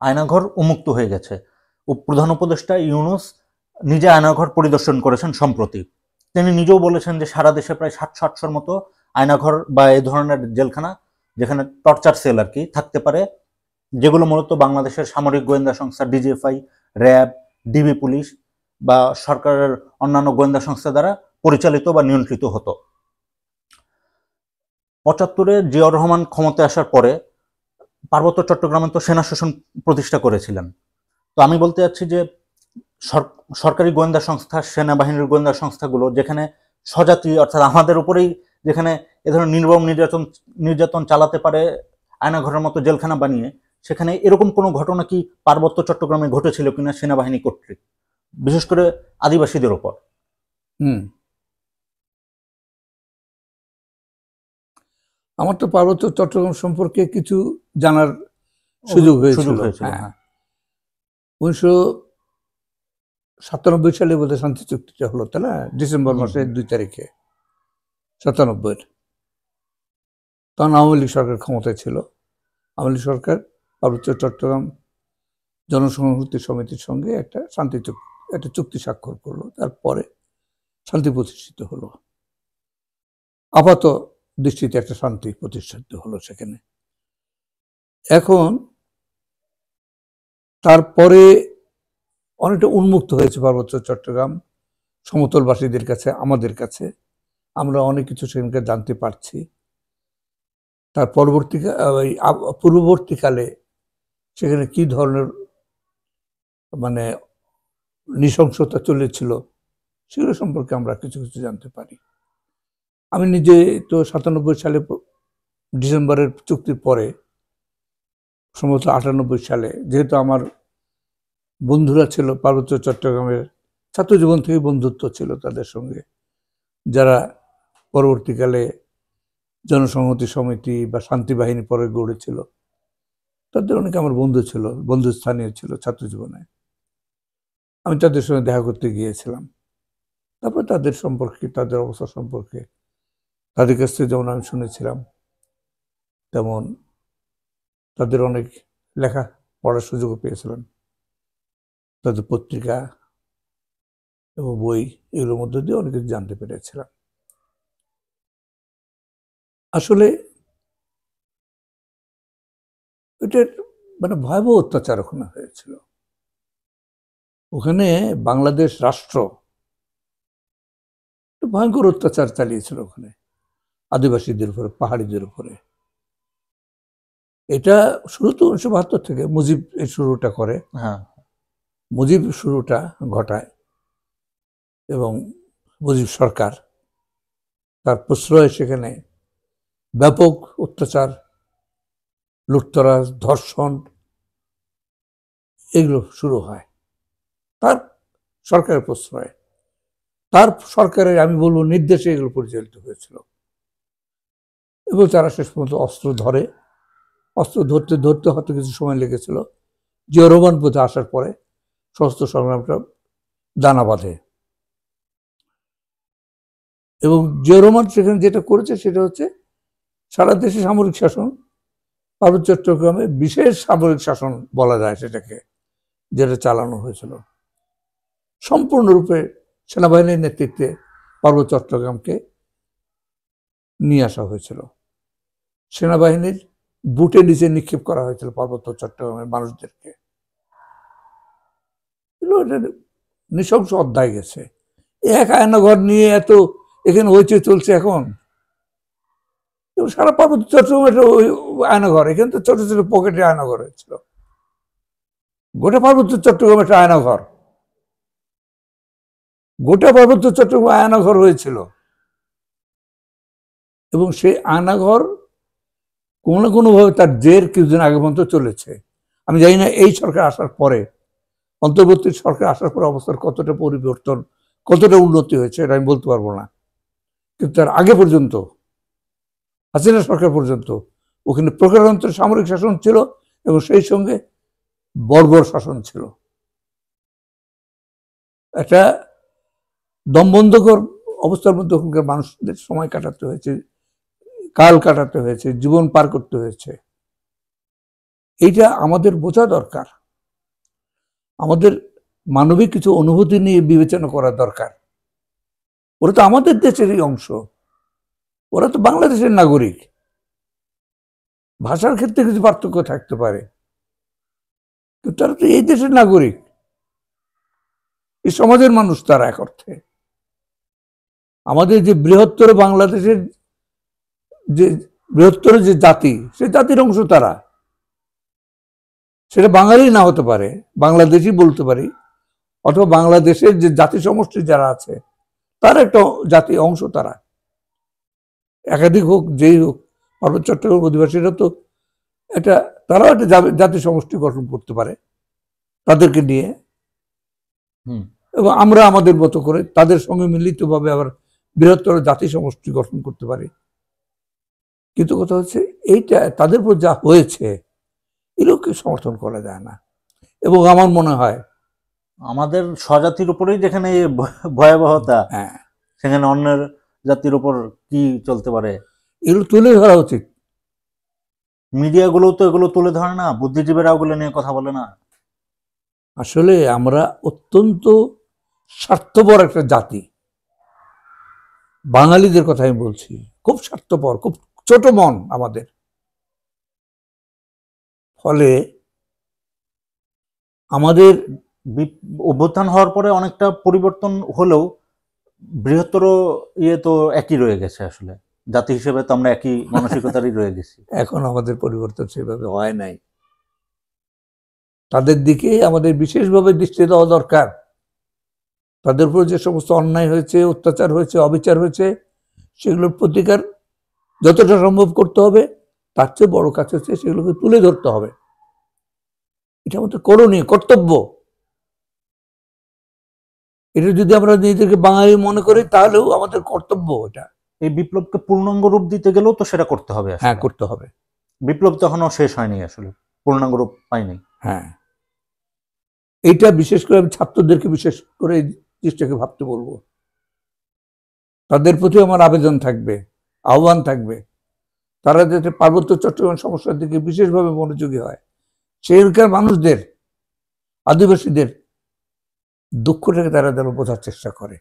আয়নাঘর উন্মুক্ত হয়ে গেছে। প্রধান উপদেষ্টা ইউনূস নিজে আয়নাঘর পরিদর্শন করেছেন সম্প্রতি। তিনি নিজেও বলেছেন যে সারা দেশে প্রায় 700-800-র মতো আয়নাঘর বা এই ধরনের জেলখানা, যেখানে টর্চার সেল আর কি থাকতে পারে, যেগুলো মূলত বাংলাদেশের সামরিক গোয়েন্দা সংস্থা ডিজিএফআই, র্যাব, ডিবি পুলিশ বা সরকারের অন্যান্য গোয়েন্দা সংস্থা দ্বারা পরিচালিত বা নিয়ন্ত্রিত হতো। ৭৫-এ জিয়াউর রহমান ক্ষমতায় আসার পরে পার্বত্য চট্টগ্রামে তো সেনা শাসন প্রতিষ্ঠা করেছিলেন। তো আমি বলতে চাচ্ছি যে সরকারি গোয়েন্দা সংস্থা, সেনাবাহিনীর গোয়েন্দা সংস্থাগুলো যেখানে স্বজাতি অর্থাৎ আমাদের উপরেই যেখানে এ ধরনের নির্মম নির্যাতন চালাতে পারে আয়নাঘরের মতো জেলখানা বানিয়ে, সেখানে এরকম কোনো ঘটনা কি পার্বত্য চট্টগ্রামে ঘটেছিল কিনা সেনাবাহিনী কর্তৃক, বিশেষ করে আদিবাসীদের ওপর? আমার তো পার্বত্য চট্টগ্রাম সম্পর্কে কিছু জানার সুযোগ হয়েছিল। 1997 সালে বোধহয় শান্তি চুক্তিটা হলো, তাই না? ডিসেম্বর মাসের 2 তারিখে 97। তখন আওয়ামী লীগ সরকার ক্ষমতায় ছিল। আওয়ামী লীগ সরকার পার্বত্য চট্টগ্রাম জনসংহতি সমিতির সঙ্গে একটা চুক্তি স্বাক্ষর করলো। তারপরে শান্তি প্রতিষ্ঠিত হলো। আপাত দৃষ্টিতে একটা শান্তি প্রতিষ্ঠিত হলো সেখানে। এখন তারপরে অনেকটা উন্মুক্ত হয়েছে পার্বত্য চট্টগ্রাম সমতলবাসীদের কাছে, আমাদের কাছে। আমরা অনেক কিছু সেখানকে জানতে পারছি। তার পূর্ববর্তীকালে সেখানে কি ধরনের মানে নৃশংসতা চলেছিল সেগুলো সম্পর্কে আমরা কিছু কিছু জানতে পারি। আমি নিজে তো 97 সালে ডিসেম্বরের চুক্তির পরে সম্ভবত 98 সালে, যেহেতু আমার বন্ধুরা ছিল পার্বত্য চট্টগ্রামের, ছাত্র জীবন থেকে বন্ধুত্ব ছিল তাদের সঙ্গে, যারা পরবর্তীকালে জনসংহতি সমিতি বা শান্তি বাহিনী পরে গড়েছিল, তাদের অনেকে আমার বন্ধু ছিল, বন্ধুস্থানীয় ছিল ছাত্র জীবনে। আমি তাদের সঙ্গে দেখা করতে গিয়েছিলাম। তারপর তাদের সম্পর্কে, তাদের অবস্থা সম্পর্কে তাদের কাছ থেকে যেমন আমি শুনেছিলাম, তেমন তাদের অনেক লেখা পড়ার সুযোগও পেয়েছিলাম। তাদের পত্রিকা এবং বই, এগুলোর মধ্যে দিয়ে অনেক কিছু জানতে পেরেছিলাম। আসলে এটার মানে ভয়াবহ অত্যাচার ওখানে হয়েছিল। ওখানে বাংলাদেশ রাষ্ট্র ভয়ঙ্কর অত্যাচার চালিয়েছিল ওখানে আদিবাসীদের উপরে, পাহাড়িদের উপরে। এটা শুরু তো 1972 থেকে মুজিব এই শুরুটা করে। মুজিব শুরুটা ঘটায় এবং মুজিব সরকার তার প্রশ্রয়ে সেখানে ব্যাপক অত্যাচার, লুটতরাজ, ধর্ষণ এগুলো শুরু হয় তার সরকারের প্রশ্রয়ে, তার সরকারের আমি বলবো নির্দেশে এগুলো পরিচালিত হয়েছিল। এবং তারা শেষ পর্যন্ত অস্ত্র ধরে, অস্ত্র ধরতে ধরতে হয়তো কিছু সময় লেগেছিল। জিয়াউর রহমান পথে আসার পরে সশস্ত্র সংগ্রামটা দানা বাঁধে। এবং জিয়াউর রহমান সেখানে যেটা করেছে সেটা হচ্ছে সারা দেশে সামরিক শাসন, পার্বত্য চট্টগ্রামে বিশেষ সামরিক শাসন বলা যায় সেটাকে, যেটা চালানো হয়েছিল সম্পূর্ণরূপে সেনাবাহিনীর নেতৃত্বে। পার্বত্য চট্টগ্রামকে নিয়ে আসা হয়েছিল, সেনাবাহিনীর বুটে নিচে নিক্ষেপ করা হয়েছিল পার্বত্য চট্টগ্রামের মানুষদেরকে। নৃশংস অধ্যায় গেছে। এক আয়নাঘর নিয়ে এত এখানে হইচই চলছে এখন। সারা পার্বত্য চট্টগ্রাম একটা আয়নাঘর, এখানে তো ছোট ছোট পকেটে আয়নাঘর হয়েছিল। গোটা পার্বত্য চট্টগ্রাম একটা আয়নাঘর, গোটা পার্বত্য চট্টগ্রাম আয়নাঘর হয়েছিল। এবং সেই আয়নাঘর কোনো না কোনোভাবে তার জের কিছুদিন আগে পর্যন্ত চলেছে। আমি জানি না এই সরকার আসার পরে, অন্তর্বর্তী সরকার আসার পরে অবস্থার কতটা পরিবর্তন, কতটা উন্নতি হয়েছে এটা আমি বলতে পারবো না। কিন্তু তার আগে পর্যন্ত, হাসিনা সরকার পর্যন্ত ওখানে প্রকারান্তরে সামরিক শাসন ছিল এবং সেই সঙ্গে বর্বর শাসন ছিল। একটা দমবন্ধকর অবস্থার মধ্যে ওখানকার মানুষদের সময় কাটাতে হয়েছে, কাল কাটাতে হয়েছে, জীবন পার করতে হয়েছে। এইটা আমাদের বোঝা দরকার, আমাদের মানবিক কিছু অনুভূতি নিয়ে বিবেচনা করা দরকার। ওরা তো আমাদের দেশেরই অংশ, ওরা তো বাংলাদেশের নাগরিক। ভাষার ক্ষেত্রে কিছু পার্থক্য থাকতে পারে, কিন্তু তারা তো এই দেশের নাগরিক, এই সমাজের মানুষ তারা এক অর্থে। আমাদের যে বৃহত্তর বাংলাদেশের যে বৃহত্তর যে জাতি, সেই জাতির অংশ তারা। সেটা বাঙালি না হতে পারে, বাংলাদেশি বলতে পারি, অথবা বাংলাদেশের যে জাতি সমষ্টি যারা আছে তার একটা জাতি অংশ তারা, একাধিক হোক যেই হোক। পার্বত্য চট্টগ্রাম অধিবাসীরা তো একটা, তারাও একটা জাতি সমষ্টি গঠন করতে পারে তাদেরকে নিয়ে, এবং আমরা আমাদের মতো করে তাদের সঙ্গে মিলিতভাবে আবার বৃহত্তর জাতি সমষ্টি গঠন করতে পারি। কিন্তু কথা হচ্ছে এইটা তাদের উপর যা হয়েছে এগুলোকে সমর্থন করা যায় না। এবং আমার মনে হয় আমাদের স্বজাতির উপরেই যেখানে এই ভয়াবহতা, হ্যাঁ, সেখানে অন্যের জাতির উপর কি চলতে পারে? এগুলো তুলে ধরা উচিত। মিডিয়াগুলো তো এগুলো তুলে ধরে না, বুদ্ধিজীবীরা ওগুলো নিয়ে কথা বলে না। আসলে আমরা অত্যন্ত স্বার্থপর একটা জাতি, বাঙালিদের কথা আমি বলছি, খুব স্বার্থপর, খুব ছোট মন আমাদের। ফলে আমাদের অভ্যুত্থান হওয়ার পরে অনেকটা পরিবর্তন হলেও বৃহত্তর ইয়ে তো একই রয়ে গেছে। আসলে জাতি হিসেবে তো আমরা একই মানসিকতারই রয়ে গেছি। এখন আমাদের পরিবর্তন সেভাবে হয় নাই। তাদের দিকে আমাদের বিশেষভাবে দৃষ্টি দেওয়া দরকার। তাদের উপর যে সমস্ত অন্যায় হয়েছে, অত্যাচার হয়েছে, অবিচার হয়েছে, সেগুলোর প্রতিকার যতটা সম্ভব করতে হবে। তার চেয়ে বড় কাজ হচ্ছে সেগুলোকে তুলে ধরতে হবে। এটা আমাদের করণীয়, কর্তব্য। এটা যদি আমরা নিজেদেরকে বাঙালি মনে করি তাহলেও আমাদের কর্তব্য এটা। এই বিপ্লবকে পূর্ণাঙ্গ রূপ দিতে গেলেও তো সেটা করতে হবে। হ্যাঁ, করতে হবে। বিপ্লব তো এখনো শেষ হয়নি, আসলে পূর্ণাঙ্গ রূপ পাইনি। হ্যাঁ, এইটা বিশেষ করে আমি ছাত্রদেরকে বিশেষ করে এই জিনিসটাকে ভাবতে বলবো। তাদের প্রতি আমার আবেদন থাকবে, আহ্বান থাকবে, তারা যাতে পার্বত্য চট্টগ্রাম সমস্যার দিকে বিশেষভাবে মনোযোগী হয়। সেখানকার মানুষদের, আদিবাসীদের দুঃখটাকে তারা যেন বোঝার চেষ্টা করে।